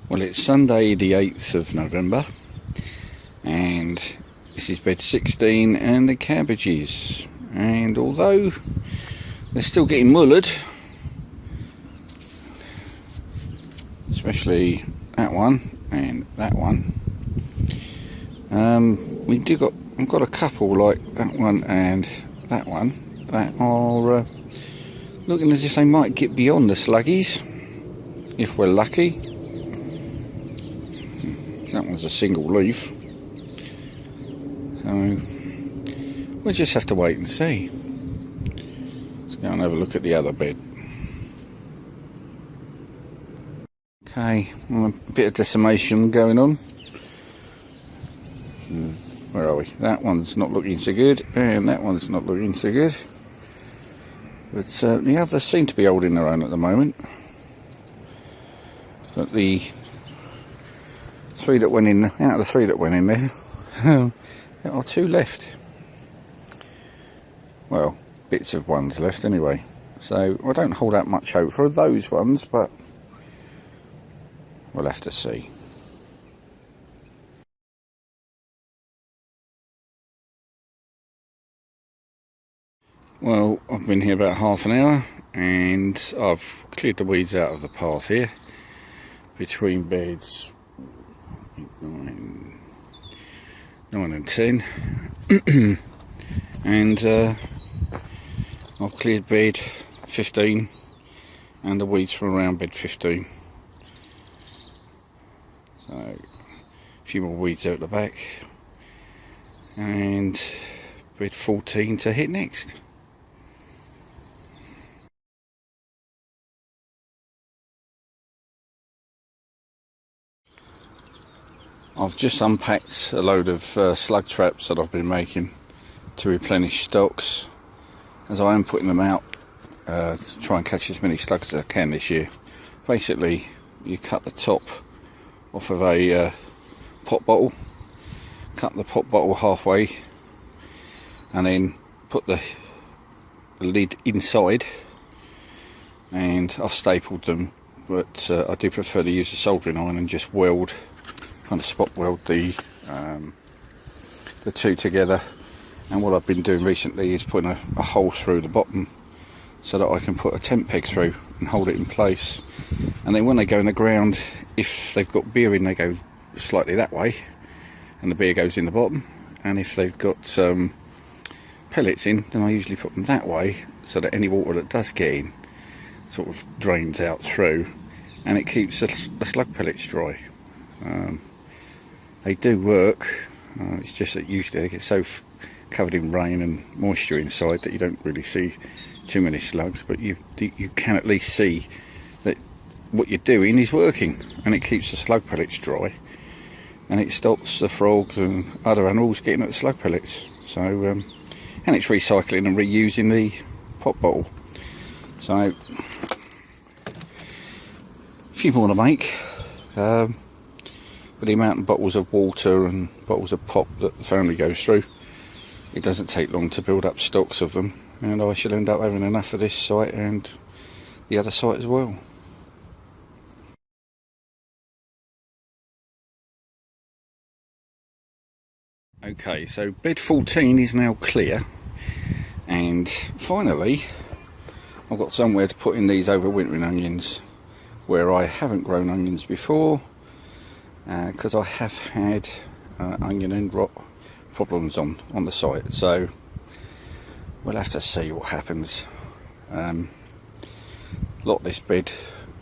Well, it's Sunday the 8th of November and this is bed 16 and the cabbages, and although they're still getting mullered, especially that one and that one, I've got a couple like that one and that one that are looking as if they might get beyond the sluggies if we're lucky. That one's a single leaf, so we'll just have to wait and see. Let's go and have a look at the other bed. Okay, well, a bit of decimation going on. Where are we? That one's not looking so good, and that one's not looking so good. But the others seem to be holding their own at the moment. But the three that went in, out of the three that went in there, there are two left. Well, bits of ones left anyway. So I don't hold out much hope for those ones, but we'll have to see. Well, I've been here about half an hour and I've cleared the weeds out of the path here between beds 9 and 10 and I've cleared bed 15 and the weeds from around bed 15, so a few more weeds out the back and bed 14 to hit next. I've just unpacked a load of slug traps that I've been making to replenish stocks, as I am putting them out to try and catch as many slugs as I can this year. Basically, you cut the top off of a pop bottle, cut the pop bottle halfway, and then put the lid inside, and I've stapled them, but I do prefer to use a soldering iron and just weld, kind of spot weld the two together. And what I've been doing recently is putting a hole through the bottom so that I can put a tent peg through and hold it in place, and then when they go in the ground, if they've got beer in, they go slightly that way and the beer goes in the bottom, and if they've got pellets in, then I usually put them that way so that any water that does get in sort of drains out through, and it keeps the slug pellets dry. They do work, it's just that usually they get so covered in rain and moisture inside that you don't really see too many slugs, but you can at least see that what you're doing is working, and it keeps the slug pellets dry, and it stops the frogs and other animals getting at the slug pellets. So and it's recycling and reusing the pop bottle. So a few more to make. With the amount of bottles of water and bottles of pop that the family goes through, it doesn't take long to build up stocks of them, and I shall end up having enough of this site and the other site as well. Okay, so bed 14 is now clear, and finally I've got somewhere to put in these overwintering onions where I haven't grown onions before, because I have had onion end rot problems on the site, so we'll have to see what happens. A lot of this bed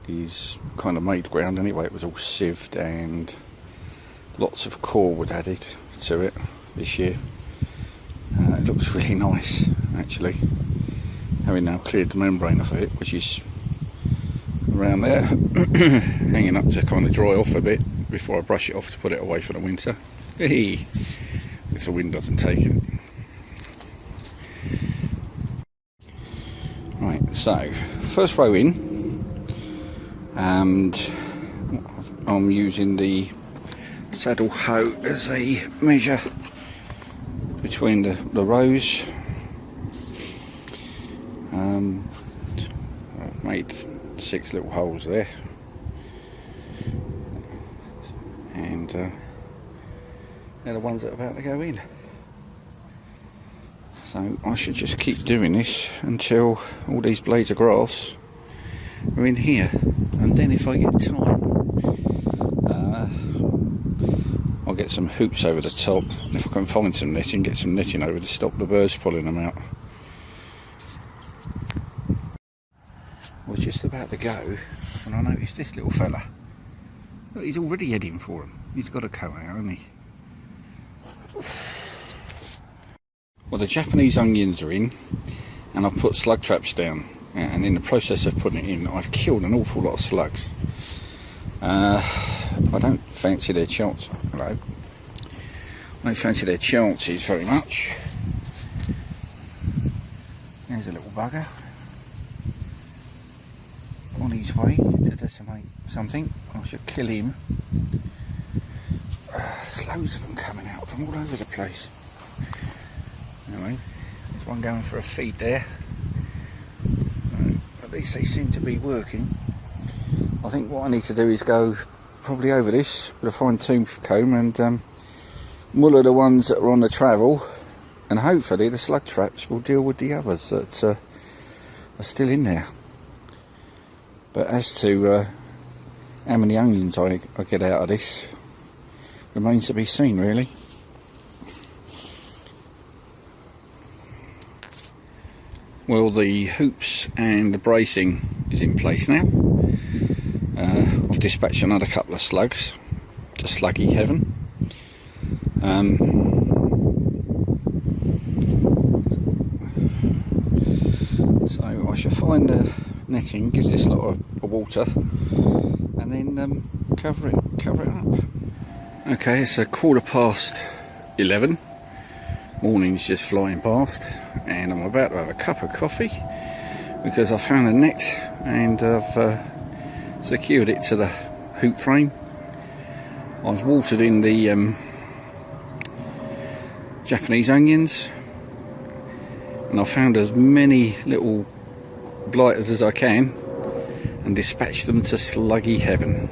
is kind of made ground anyway. It was all sieved and lots of core wood added to it this year. It looks really nice actually, having now cleared the membrane off of it, which is around there hanging up to kind of dry off a bit before I brush it off to put it away for the winter. If the wind doesn't take it. Right, so first row in, and I'm using the saddle hoe as a measure between the rows. I've made 6 little holes there. they're the ones that are about to go in. So I should just keep doing this until all these blades of grass are in here, and then if I get time, I'll get some hoops over the top, and if I can find some netting, get some netting over to stop the birds pulling them out. I was just about to go when I noticed this little fella. Look, he's already heading for him. He's got a coat out, hasn't he? Well, the Japanese onions are in, and I've put slug traps down, and in the process of putting it in, I've killed an awful lot of slugs. I don't fancy their chances. Hello. I don't fancy their chances very much. There's a little bugger on his way to decimate something. I should kill him. There's loads of them coming out from all over the place. Anyway, there's one going for a feed there. At least they seem to be working. I think what I need to do is go probably over this with a fine tooth comb and muller the ones that are on the travel, and hopefully the slug traps will deal with the others that are still in there. But as to how many onions I get out of this remains to be seen, really. Well, the hoops and the bracing is in place now. I've dispatched another couple of slugs to sluggy heaven. So I shall find the netting, gives this lot of water, and then cover it up. Okay, it's 11:15. Morning's just flying past, and I'm about to have a cup of coffee because I found a net and I've secured it to the hoop frame. I've watered in the Japanese onions, and I've found as many little blighters as I can and dispatched them to sluggy heaven.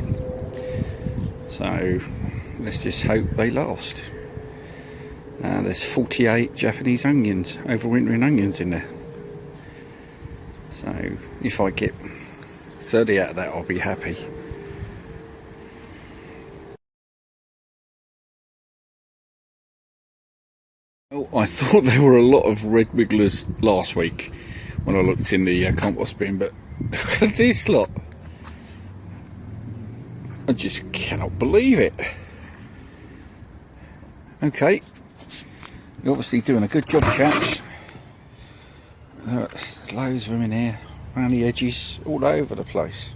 So let's just hope they last. There's 48 Japanese onions, overwintering onions in there. So if I get 30 out of that, I'll be happy. Oh, I thought there were a lot of red wigglers last week when I looked in the compost bin, but look at this lot. I just cannot believe it. Okay, you're obviously doing a good job, chaps. There's loads of them in here, around the edges, all over the place.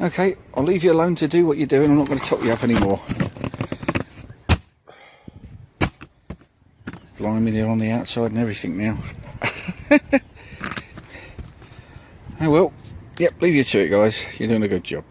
Okay, I'll leave you alone to do what you're doing. I'm not going to top you up anymore. Blimey, they're on the outside and everything now. Oh well, yep, leave you to it, guys. You're doing a good job.